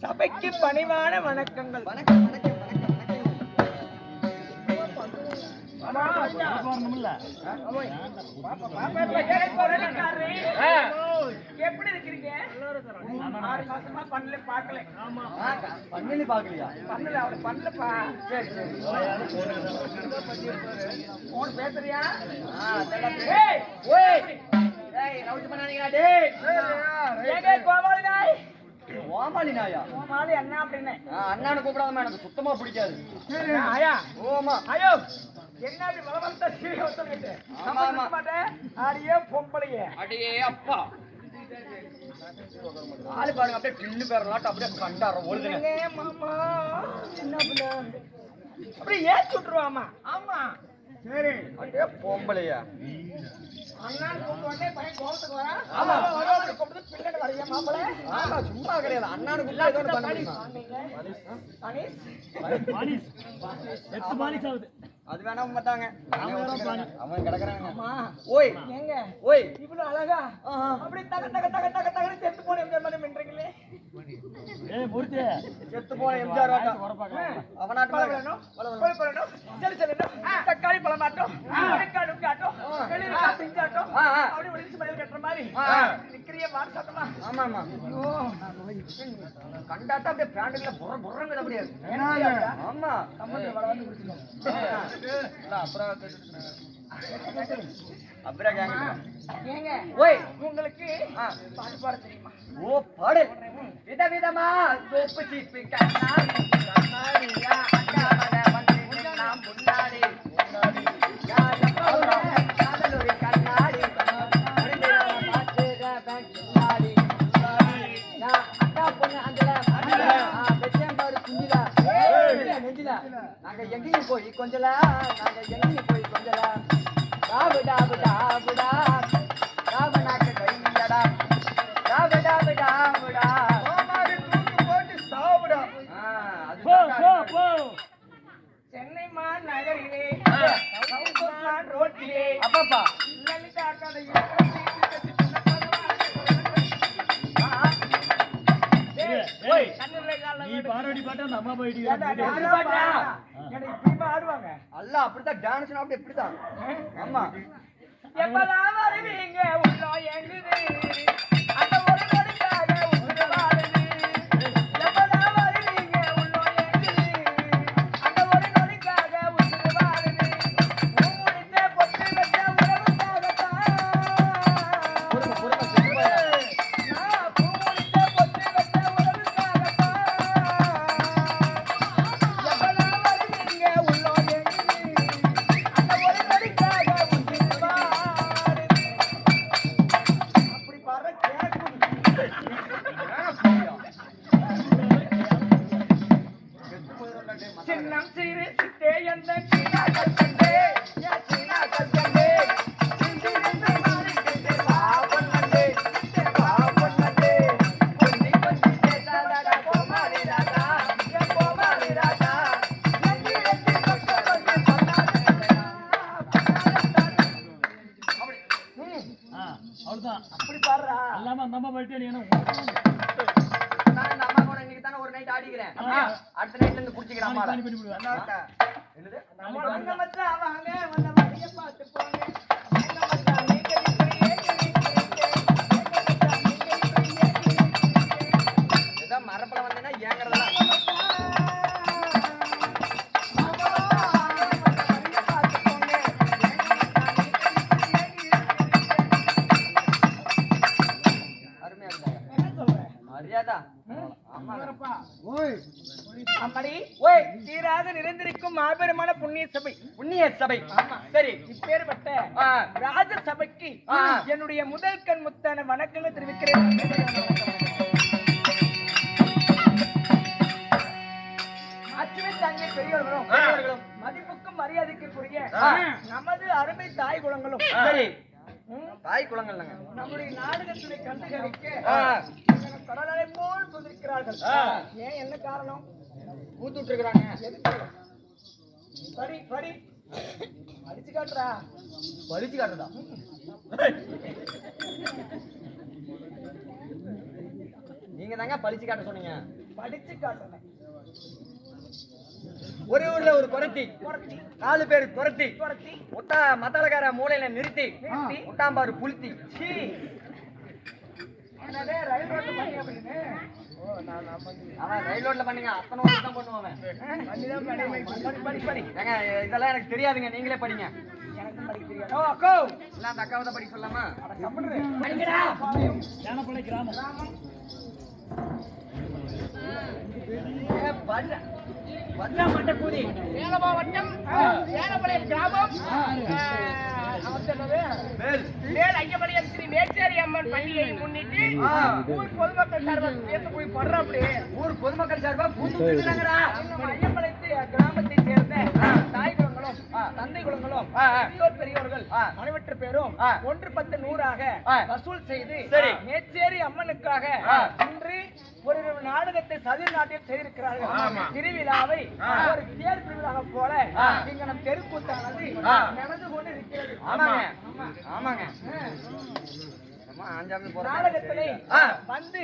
சபைக்கு பணிவான வணக்கங்கள். எப்படி இருக்கீங்க? 6 மாசமா பண்ணல பாக்கல. பண்ணி பாக்கலையா? பண்ணல, அவளை பண்ணலப்பா. சரி சரி. போன் பேசுறியா? ஏய் ஓய் ஏய் ரவுண்ட் பண்ணானீங்கடா டேய். ஏங்க கோமாளி நாய். கோமாளி நாயா? கோமாளி அண்ணா அப்படினே. அண்ணான்னு கூப்பிடாதமா, எனக்கு சுத்தமா பிடிக்காது. ஆயா ஓமா ஐயோ என்ன அப்படி வளவளத்த சீரி ஒத்தமிட்டு நம்ம மாட்டேன். ஆடியே பொம்பளையே அடியே அப்பா ஆளு பாருங்க, அப்படியே கிள்ளு பேரலாட்ட அப்படியே கண்டார ஓடுதுங்க. மாமா என்ன பண்ண அப்படியே ஏத்தி விட்டுருவாமா. ஆமா சரி. அப்படியே பொம்பளையா அண்ணான்னு கூப்பிட்டு பையன் கோபத்துக்கு வரா. ஆமா வரவங்க கூப்பிட்டு பின்னாடி வரையா மாப்பிள. ஆமா சும்மா கிடையாது, அண்ணான்னு கூப்பிட்டு பண்ண முடியுமா? அது வேணா உண்மைதாங்க. அவன் கிடக்குறாங்க. ஓய் ஏங்க ஓய் இவ்வளவு அழகா அப்படி தக தக தக தக தக செத்து போன எம்ஜிஆர் மாதிரி மின்றீங்களே. செத்து போன எம்ஜிஆர் அவனாட்டு சரி சரி தக்காளி பழமாட்டம் பிஞ்சாட்டம் அப்படி ஒளிச்சு மலையில் கட்டுற மாதிரி நிக்க இருக்கிறிய வாட்ஸ்அப்மா. ஆமா ஆமா ஐயோ கண்டாட்டா அப்படியே பேண்டுக்குள்ள புற புறங்குது அப்படியே. ஆமா கம்மத்துல வர வந்து குடிச்சுக்கோ. அப்புறம் கேங்க ஏங்க ஓய் உங்களுக்கு பாட்டு பாட தெரியுமா? ஓ பாடு விதவிதமா தோப்பு சீப்பு கண்ணாடி கண்ணாடியா அக்காவல வந்து நாம் முன்னாடி காதலொரு கண்ணாடி அக்கா பொண்ணு அந்த நெஞ்சில நாங்க எங்கேயும் போய் கொஞ்சலா நாங்க எங்கேயும் போய் கொஞ்சலா டாபு டாபு டாபுடா டாபனாக்க கையடா டாபு டாபு டாபுடா கோமாரி தூக்கு போட்டு சாவுடா. சென்னை மாநகரிலே சவுகான் ரோட்டிலே அப்பப்பா லலிதா கதை ஆடுவாங்க. அல்ல அப்படித்தான் டான்ஸ் அப்படி இப்படிதான் ஆமா எப்பதான் வருவீங்க உள்ளோ எங்குது அந்த ஒரு நொடிக்காக உசுறு வாடுது. எப்பதான் வருவீங்க உள்ளோ எங்குது அந்த ஒரு நொடிக்காக உசுறு வாடுது. பூமுடிச்ச பொட்டு வச்ச உறவுக்காகத்தான். நான் பூமுடிச்ச பொட்டு வச்ச உறவுக்காகத்தான். எப்பதான் வருவீங்க உள்ளோ எங்குது அந்த ஒரு நொடிக்காக உசுறு வாடுது. அப்படி பாரு கேட்கும். சின்னம் சிறு சித்தே எந்த சீனா கல்கண்டே யா சீனா கல்கண்டே சிந்து நின்று மாறி கிட்டே பாவன்னே கொஞ்சி கொஞ்சி தேடாடா கோமாரி ராஜா ஏ கோமாரி ராஜா நெஞ்சி நெஞ்சி கொட்ட கொட்ட அப்படி பாருடா. நான் இந்த அம்மா கூட இன்னைக்கு தானே ஒரு நைட் ஆடிக்கிறேன் அடுத்த நைட்ல இருந்து குடிச்சிக்கிறேன் அம்மா என்னது நம்ம வாங்க மச்சான் வாங்க வந்த வழிய பார்த்து போங்க. எங்க மச்சான் நீங்க இப்படியே ஏதோ மரப்பல வந்தேன்னா ஏங்கறதா அருமையா இருந்தாங்க மரியாதா அம்மடி ஓய் தீராக நிறைந்திருக்கும் மாபெருமான புண்ணிய சபை. புண்ணிய சபை சரி இப்பேற்பட்ட ஆ, ராஜ சபைக்கு ஆ. என்னுடைய முதல் கண் முத்தான வணக்கங்கள் தெரிவிக்கிறேன். அச்சுவை தங்கை பெரியவர்களும் பெரியவர்களும் மதிப்புக்கும் மரியாதைக்குரிய ஆ. நமது அருமை தாய் குலங்களும் சரி ம், தாய் குளங்கள்லங்க நம்முடைய நாடகத்தினை கண்டுகளிக்க ஆ, கடலை போல் கொதிக்கிறார்கள். ஆ. ஏன் என்ன காரணம்? ஊத்துட்டு இருக்கிறாங்க எதுக்கு? படி படி அடிச்சு காட்டுறா. பறிச்சு காட்டுதா நீங்க தாங்க பறிச்சு காட்ட சொன்னீங்க படிச்சு காட்டுறேன். ஒரு ஊர்ல ஒரு குரத்தி குறத்தி 4 பேர் துரத்தி குறத்தி முட்டா மத்தாளக்கார மூலையில நிறுத்தி நிறுத்தி. முட்டாம்பாரு புளுத்தி சீ. என்னதே ரயில் ரோட்டு பண்ணி அப்படின்னு. ஓ நான் அவன் ரயில் ரோட்ல பண்ணுங்க அத்தனை வருஷம் தான் பண்ணுவான் பண்ணிதான் படி படி படி. ஏங்க இதெல்லாம் எனக்கு தெரியாதுங்க நீங்களே படிங்க எனக்கு படிக்க தெரியாது. ஓ அக்கோ இல்ல அந்த அக்காவை தான் படிக்க சொல்லாமா அட கம்முனு படிக்கடா. ஞானப்பள்ளி கிராமம் கிராமம் வந்தா மட்ட கூதி சேலம் மாவட்டம் சேலப்பாளையம் கிராமம். மேல் மேல் ஐயமலையம் ஸ்ரீ மேச்சேரி அம்மன் பண்டிகையை முன்னிட்டு ஊர் பொதுமக்கள் சார்பாக சேர்த்து போய் படுறாப்படி. ஊர் பொதுமக்கள் சார்பா கூத்துறாங்கடா நம்ம ஐயமலைத்து கிராமத்தை சேர்ந்த தாய் குலங்களும் தந்தை குலங்களும் பெரியோர்கள் அனைவற்ற பேரும் 1 10 100 வசூல் செய்து சரி. மேச்சேரி அம்மனுக்காக இன்று ஒரு நாடகத்தை சதி நாட்டியம் செய்திருக்கிறார்கள். திருவிழாவை ஒரு தேர் திருவிழாவை போல இங்க நம் தெருக்கூத்தானது நடந்து கொண்டு இருக்கிறது. ஆமாங்க ஆமாங்க அம்மா ஆஞ்சாமி போற நாடகத்திலே வந்து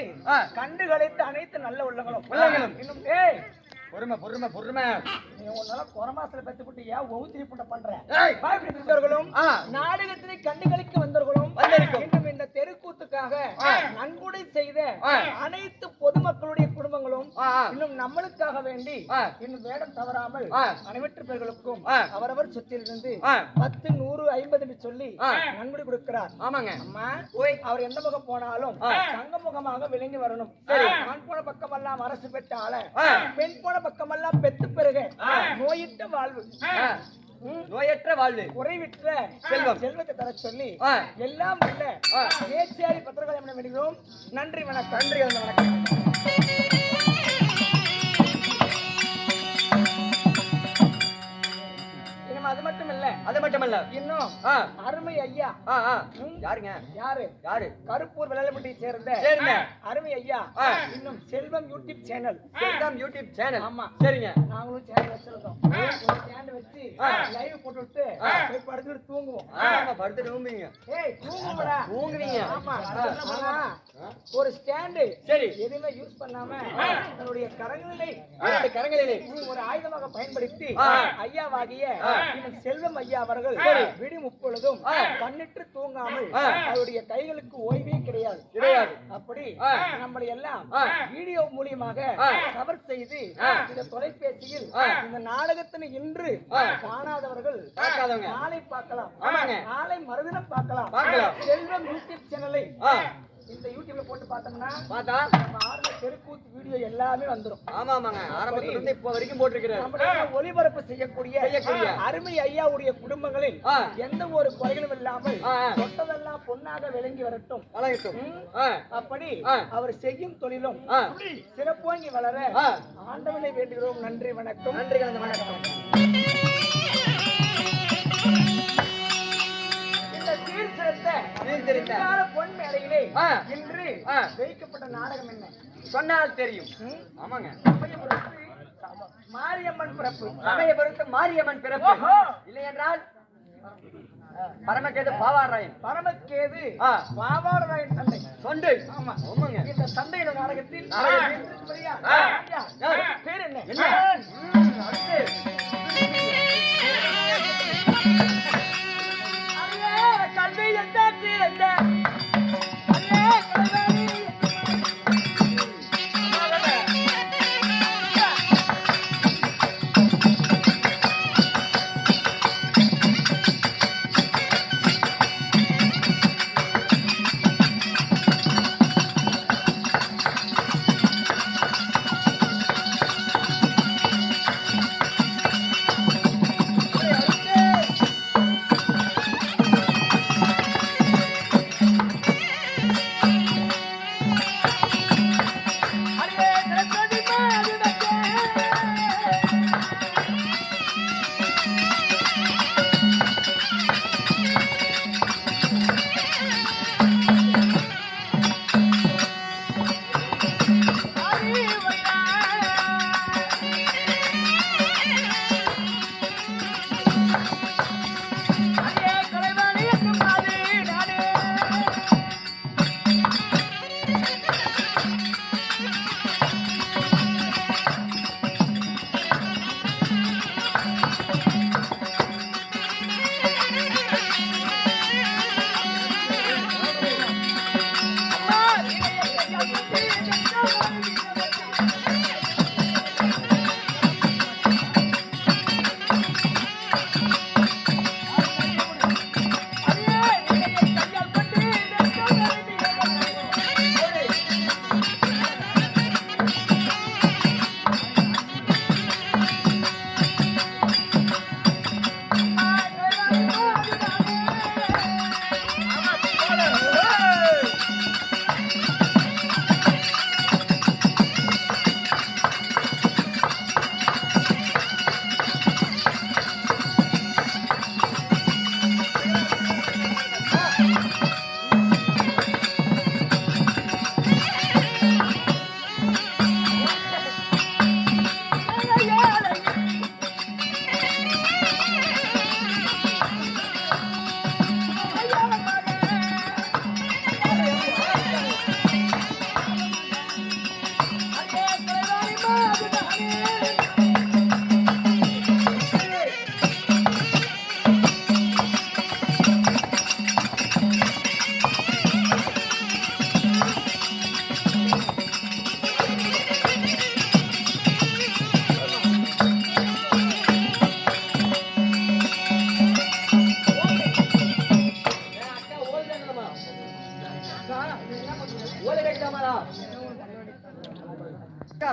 கண்டுகளித்த அனைத்து நல்ல உள்ளங்களும் இன்னும் ஏய் பொறுமை பொறுமை பொறுமை நீ உன்னால கொரமாசல பெத்து போட்டு ஏன் ஒவுத்திரி புண்ட பண்ற? ஏய் பாய்பிடித்தவர்களும் நாடகத்திலே கண்டுகளிக்க வந்தவர்களும் வந்திருக்கும். இன்னும் இந்த தெருக்கூத்துக்காக நன்கொடை செய்த அனைத்து பொதுமக்களுடைய குடும்பங்களும் இன்னும் நம்மளுக்காக வேண்டி இன்னும் வேடம் தவறாமல் அனைவற்று பேர்களுக்கும் அவரவர் சொத்திலிருந்து 10, 100, 50 என்று சொல்லி நன்கொடை கொடுக்கிறார். ஆமாங்க. அம்மா அவர் எந்த பக்கம் போனாலும் சங்க முகமாக விளங்கி வரணும். ஆண் போன பக்கமெல்லாம் அரசு பெற்றால பெண் போன பக்கமெல்லாம் பெத்து பெருக நோயிட்ட வாழ்வு நோயற்ற வாழ்வு குறைவிற்ற செல்வம் செல்வத்தை தர சொல்லி எல்லாம் இல்ல ஏச்சியாரி பத்திரகாளி வேண்டுகிறோம். நன்றி வணக்கம். நன்றி வணக்கம். அது மட்டும் இல்ல இன்னும் அருமை ஐயா யாருங்க? யாரு? கருப்பூர் வெள்ளாளப்பட்டியை சேர்ந்த அருமை ஐயா இன்னும் செல்வம் யூடியூப் சேனல். ஆமா. சரிங்க. நாங்களும் சேனல் வச்சிருக்கோம். சேனல் வச்சு லைவ் போட்டுட்டு போய் படுத்துட்டு தூங்குவோம். படுத்து தூங்குவீங்க? ஏய் தூங்குங்கடா. தூங்குவீங்க? ஆமா. ஒரு ஸ்டாண்ட் சரி எதுவுமே யூஸ் பண்ணாம தன்னுடைய கரங்களிலே ஒரு ஆயுதமாக பயன்படுத்தி ஐயாவாகிய இன்னும் செல்வம் ஐயா அவர்கள் விடி முப்பொழுதும் கண்ணிட்டு தூங்காமல் அவருடைய கைகளுக்கு ஓய்வே கிடையாது. அப்படி நம்மளை எல்லாம் வீடியோ மூலியமாக கவர் செய்து இந்த தொலைபேசியில் இந்த நாடகத்தின் இன்று காணாதவர்கள் நாளை பார்க்கலாம். நாளை மறுதினம் பார்க்கலாம். செல்வம் யூடியூப் சேனலை இந்த யூடியூப்ல போட்டு பார்த்தோம்னா நம்ம ஆர்வ தெருக்கூத்து வீடியோ எல்லாமே வந்துரும். ஆமாங்க. ஆரம்பத்துல இருந்து இப்ப வரைக்கும் போட்டுருக்கிறார். நம்ம ஒளிபரப்பு செய்யக்கூடிய அருமை ஐயாவுடைய குடும்பங்களில் எந்த ஒரு குறைகளும் இல்லாமல் தொட்டதெல்லாம் பொன்னாக விளங்கி வரட்டும். அப்படி அவர் செய்யும் தொழிலும் சிறப்போங்கி வளர ஆண்டவனை வேண்டுகிறோம். நன்றி வணக்கம். நன்றி வணக்கம். பொன் மேடையிலே இன்று வைக்கப்பட்ட நாடகம் என்ன சொன்னால் தெரியும். ஆமாங்க. மாரியம்மன் பிறப்பு. சமயபுரத்து மாரியம்மன் பிறப்பு. இல்லை என்றால் பரமகேது பாவாராயன். பரமகேது பாவாராயன் சண்டை. சொண்டு. ஆமா. ஆமாங்க. இந்த சண்டையோட நாடகத்தில் பேர் என்ன? கல்வி எந்த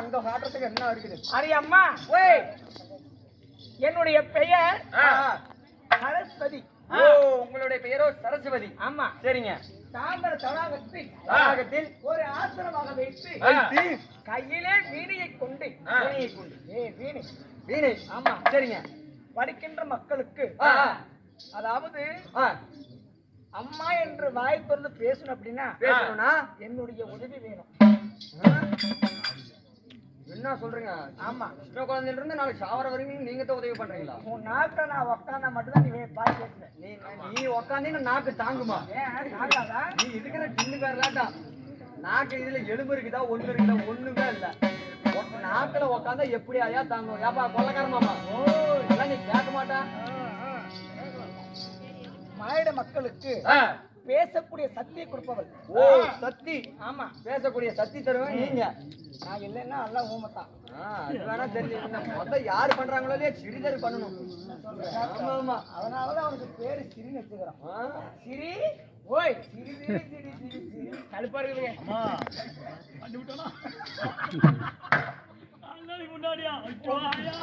அங்க காட்டுறதுக்கு என்ன இருக்குது? அரி அம்மா ஓய் என்னுடைய பெயர் சரஸ்வதி. ஓ உங்களுடைய பெயரோ சரஸ்வதி. ஆமா. சரிங்க. தாம்பர தடாகத்தில் ஒரு ஆசனமாக வைத்து கையிலே வீணையை கொண்டு வீணை. ஆமா. சரிங்க. படிக்கின்ற மக்களுக்கு அதாவது அம்மா என்று வாய் திறந்து பேசணும் அப்படின்னா பேசணும்னா என்னுடைய உதவி வேணும். என்ன சொல்றீங்க? ஆமா. சின்ன குழந்தையில இருந்து நாளைக்கு சாவர வரைக்கும் நீங்க தான் உதவி பண்றீங்களா? உன் நாக்க நான் உக்காந்தா மட்டும்தான் நீ பாய் பேசுற. நீ உக்காந்தீங்கன்னா நாக்கு தாங்குமா? ஏன் தாங்காதா? நீ இருக்கிற டின்னுக்காரலாட்டா நாக்கு இதுல எலும்பு இருக்குதா ஒண்ணு இருக்குதா? ஒண்ணுமே இல்ல. நாக்குல உக்காந்தா எப்படி ஐயா தாங்கும்? ஏப்பா கொள்ளக்காரமாமா? ஓ இதெல்லாம் நீ கேட்க மாட்டா? மாயிட மக்களுக்கு பேசக்கூடிய சக்தியை கொடுப்பவள். ஓ சக்தி. ஆமா. பேசக்கூடிய சக்தி தருவேன் நீங்க. நான் இல்லைன்னா எல்லாம் ஊமத்தான். அது வேணா தெரிஞ்சுக்கங்க. மொத்தம் யாரு பண்றாங்களோ இல்லையா சிறிதர் பண்ணணும். ஆமா ஆமா. அதனாலதான் அவனுக்கு பேரு சிரின்னு வச்சுக்கிறான். சிரி ஓய் சிரி சிரி சிரி சிரி சிரி கடுப்பா இருக்குது. அம்மா பண்ணி விட்டானா நாளைக்கு முன்னாடியா ஐயோ ஆயா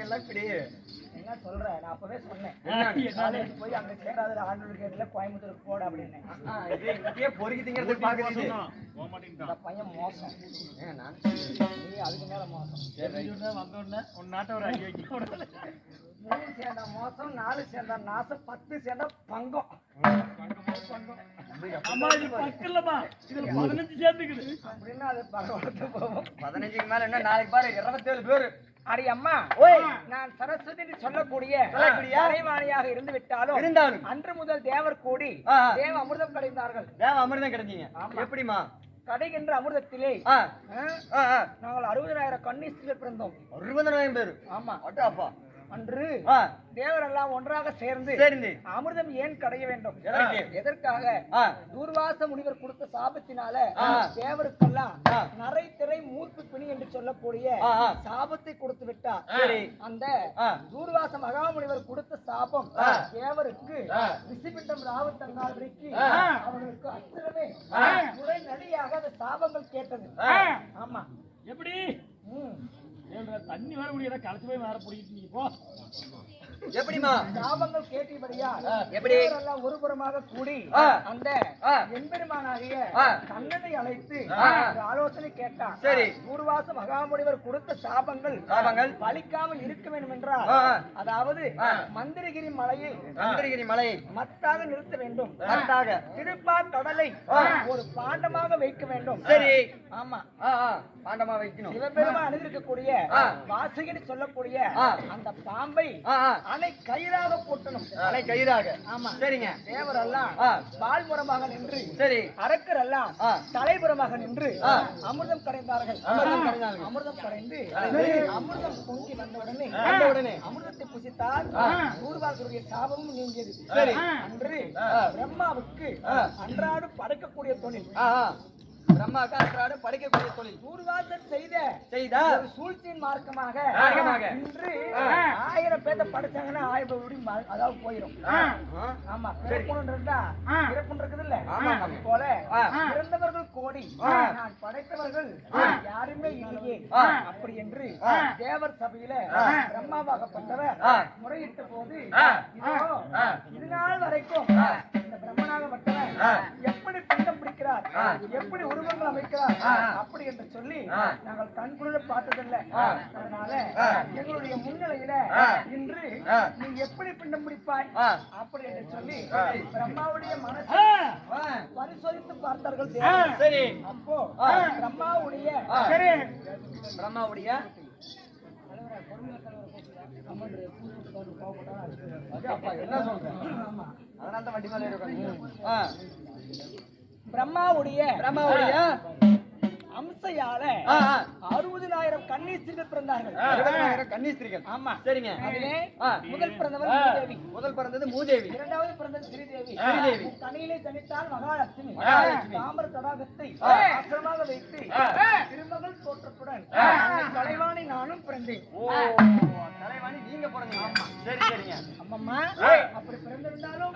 எல்லாம் இப்படி என்ன சொல்ற? நான் அப்பவே சொன்னேன் போய் அங்க சேராத ஆண்டூர் கேட்டுல கோயம்புத்தூருக்கு போட அப்படின்னு. இப்படியே பொறுக்கி திங்கிறது பாக்குறீங்க. இந்த பையன் மோசம். ஏன்னா நீ அதுக்கு மேல மோசம். வந்தோடனே உன் நாட்டை ஒரு ஐயா 3 சேர்ந்தா மோசம், 4 சேர்ந்தா நாசம், 10 சேர்ந்தா பங்கம். அம்மா இது பக்கலமா இதுல 15 சேர்ந்துக்குது அப்படின்னா அது பரவாயில்ல போவோம். 15க்கு மேல என்ன நாளைக்கு பாரு 27 பேரு. அடி அம்மா நான் சரஸ்வதி என்று சொல்லக்கூடிய கலைவாணியாக இருந்து விட்டாலும் அன்று முதல் தேவர் கூடி தேவ அமிர்தம் கிடைந்தார்கள். தேவ அமிர்தம் கிடைச்சீங்க எப்படிமா? கடைகின்ற அமிர்தத்திலே நாங்கள் 60,000 கன்னிஸ்திரீகள் பிறந்தோம். 60,000 பேரு. ஆமா. அப்பா அன்று தேவரெல்லாம் ஒன்றாக சேர்ந்து அமிர்தம் ஏன் கடைய வேண்டும்? எதற்காக? தூர்வாச முனிவர் கொடுத்த சாபத்தினால தேவருக்கெல்லாம் நரை திரை மூர்ப்பு பிணி என்று சொல்லக்கூடிய சாபத்தை கொடுத்து விட்டார். அந்த தூர்வாச மகாமுனிவர் கொடுத்த சாபம் தேவருக்கு விசிபிட்டம் ராவத்தங்கால் வரைக்கும் அவர்களுக்கு அத்தனை உரை நடியாக அந்த சாபங்கள் கேட்டது. ஆமா. எப்படி தண்ணி வர முடியாத கலச்சு போய் வேற பிடிக்கிட்டு நீங்க போ. எப்படிமா சாபங்கள் கேட்டபடியா எப்படி எல்லாம் ஒருபுறமாக கூடி அந்த எம்பெருமானாகிய கண்ணனை அழைத்து ஆலோசனை கேட்டான். சரி. தூர்வாச மகாமுனிவர் கொடுத்த சாபங்கள் பலிக்காமல் இருக்க வேண்டும் என்றால் அதாவது மந்திரகிரி மலையை மத்தாக நிறுத்த வேண்டும். மத்தாக திருப்பா கடலை ஒரு பாண்டமாக வைக்க வேண்டும். சரி. ஆமா. பாண்டமா வைக்கணும். சிவபெருமான் அணிந்திருக்கக்கூடிய வாசகன்னு சொல்லக்கூடிய அந்த பாம்பை அலை கயிறாக போட்டணும். அலை கயிறாக. ஆமா. சரிங்க. தேவரெல்லாம் பால்புறமாக நின்று சரி அரக்கரெல்லாம் தலைபுறமாக நின்று அமிர்தம் கடைந்தார்கள். அமிர்தம் கடைந்து அமிர்தம் பொங்கி வந்தவுடனே அமிர்தத்தை புசித்தால் தூர்வாசருடைய சாபமும் நீங்கியது. சரி. அன்று பிரம்மாவுக்கு அன்றாடு படைக்கக்கூடிய தொழில். பிரம்மாவுக்கு அன்றாடு படைக்கக்கூடிய தொழில் தூர்வாசர் செய்த ஒரு சூழ்ச்சியின் மார்க்கமாக இன்று 1000 பேரை படைச்சாங்கன்னா 1000 ரூபாய் அதாவது போயிடும். ஆமா. பிறப்புன்னு இருக்குது இல்ல போல பிறந்தவர்கள் கோடி நான் படைத்தவர்கள் யாருமே இல்லையே அப்படி என்று தேவர் சபையில பிரம்மாவாகப்பட்டவர் முறையிட்ட போது இது நாள் வரைக்கும் இந்த பிரம்மனாகப்பட்டவர் எப்படி பிண்டம் பிடிக்கிறார், எப்படி உருவங்கள் அமைக்கிறார் அப்படி என்று சொல்லி நாங்கள் கண்குளிர பார்த்ததில்லை. அதனால எங்களுடைய முன்னிலையில இன்று நீ எப்படி பிண்டம் பிடிப்பாய் அப்படி என்று சொல்லி பிரம்மாவுடைய மனசை பரிசோதித்து பார்த்தார்கள். சரி. அப்போ பிரம்மாவுடைய என்ன சொல்றேன்? அதனால தான் வண்டி மேல பிரம்மாவுடைய அம்சையால 60,000 கன்னிஸ்திரீகள் பிறந்தார்கள். 60,000 கன்னிஸ்திரீகள். ஆமா. சரிங்க. அதிலே முதல் பிறந்தவர் மூதேவி. முதல் பிறந்தது மூதேவி. இரண்டாவது பிறந்தது ஸ்ரீதேவி. கனியிலே தனித்தால் மகாலட்சுமி. தாமர தடாகத்தை ஆசிரமாக வைத்து திருமகள் தோற்றத்துடன் கலைவாணி நானும் பிறந்தேன். ஓ கலைவாணி நீங்க பிறந்தீங்க. சரி சரிங்க. அம்மம்மா அப்படி பிறந்திருந்தாலும்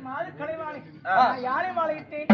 மாது கலைவாணி யாரை வாழையிட்டேன்?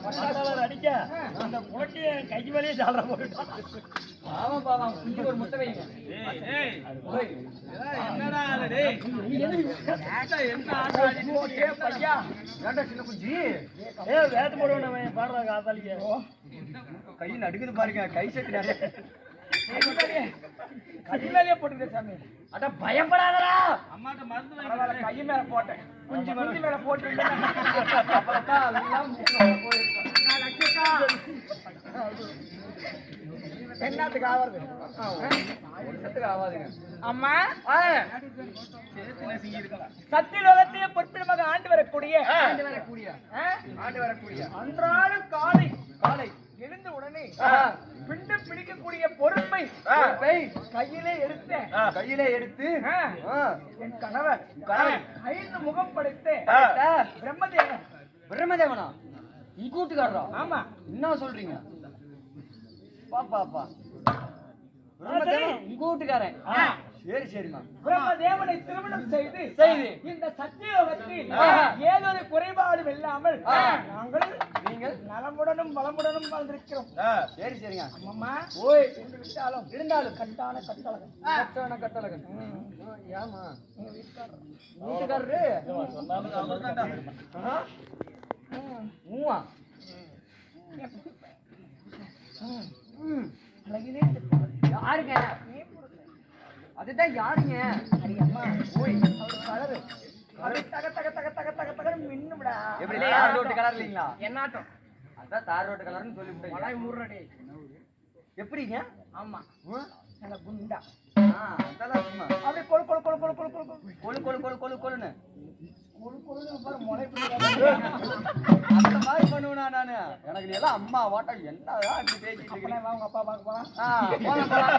மசாலால அடிக்க அந்த குளக்கி கை வலியே சாப்பிட போயிட்டான். ஆமாப்பா அவன் குஞ்சுக்கு ஒரு முட்டை வைங்க. என்னடா ஆளு டேய்? என்ன பையா? ஏன்டா சின்ன குஞ்சு வேத்து போடுவேன் அவன் பாடுறாங்க காத்தாலிக்க. கை நடுக்குது பாருங்க, கை செட்டு நிறைய. கை மேலேயே போட்டுக்கிட்டே சாமி. அட பயப்படாதடா. அம்மாட்ட மருந்து பரவாயில்ல, கை மேல போட்டேன். குஞ்சு மேல போட்டு அப்பதான் எல்லாம் முக்கியம் போயிருக்கும். என்னத்துக்கு ஆவறது? ஒண்ணுத்துக்கு ஆகாதுங்க. அம்மா சத்தியலோகத்தையே பொற்பிடமாக ஆண்டு வரக்கூடிய ஆண்டு வரக்கூடிய அன்றாடம் காலை காலை எழுந்த உடனே ஆ. பிண்டு பிடிக்கக்கூடிய பொறுப்பை பொறுப்பை கையிலே எடுத்தேன். கையிலே எடுத்து ஆ. என் கணவர் கணவர். 5 முகம் படைத்து ஆ. பிரம்மதேவன். பிரம்மதேவனா உங்க வீட்டுக்காரரா? ஆமா, என்ன சொல்றீங்க? பாப்பா பிரம்மதேவன் உங்க வீட்டுக்காரன்? சரி சரிம்மா. பிரம்மதேவனை திருமணம் செய்து செய்து இந்த சத்தியலோகத்தில் ஆ. ஏதொரு குறைபாடும் இல்லாமல் ஆ. நாங்கள் நீங்கள் நலமுடனும் வளமுடனும் வாழ்ந்திருக்கிறோம். சரி சரிங்க. அம்மா ஓய் என்று விட்டாலும் இருந்தாலும் கண்டான கட்டழகன் கட்டான கட்டழகன். ஏமா எங்க வீட்டுக்காரர். வீட்டுக்காரரு ஆ? மூவா அழகிலே யாருங்க? அதுதான் யாருங்க? அம்மா ஓய் அவர் கலரு அது தக தக தக தக தக தக மின்னுடா. எப்படி தார் ரோட்டு கலர் இல்லீங்களா? என்னாட்டம் அதான் தார் ரோட்டு கலர்னு சொல்லி விட்டீங்க. மலாய் மூறடி. எப்படிங்க? ஆமா, நல்ல குண்டா அதெல்லாம் சும்மா அப்படியே கொழு கொழு கொழு கொழு கொழு கொழு கொழு கொழு கொழு கொழு கொழுன்னு கொழு கொழு பாரு முளை அந்த மாதிரி பண்ணுவேனா நானு? எனக்கு நீ எல்லாம் அம்மா வாட்டம் என்னதான் அப்படி பேசிட்டு இருக்கீங்க? உங்க அப்பா பார்க்க போலாம். போலாம் போலாம்.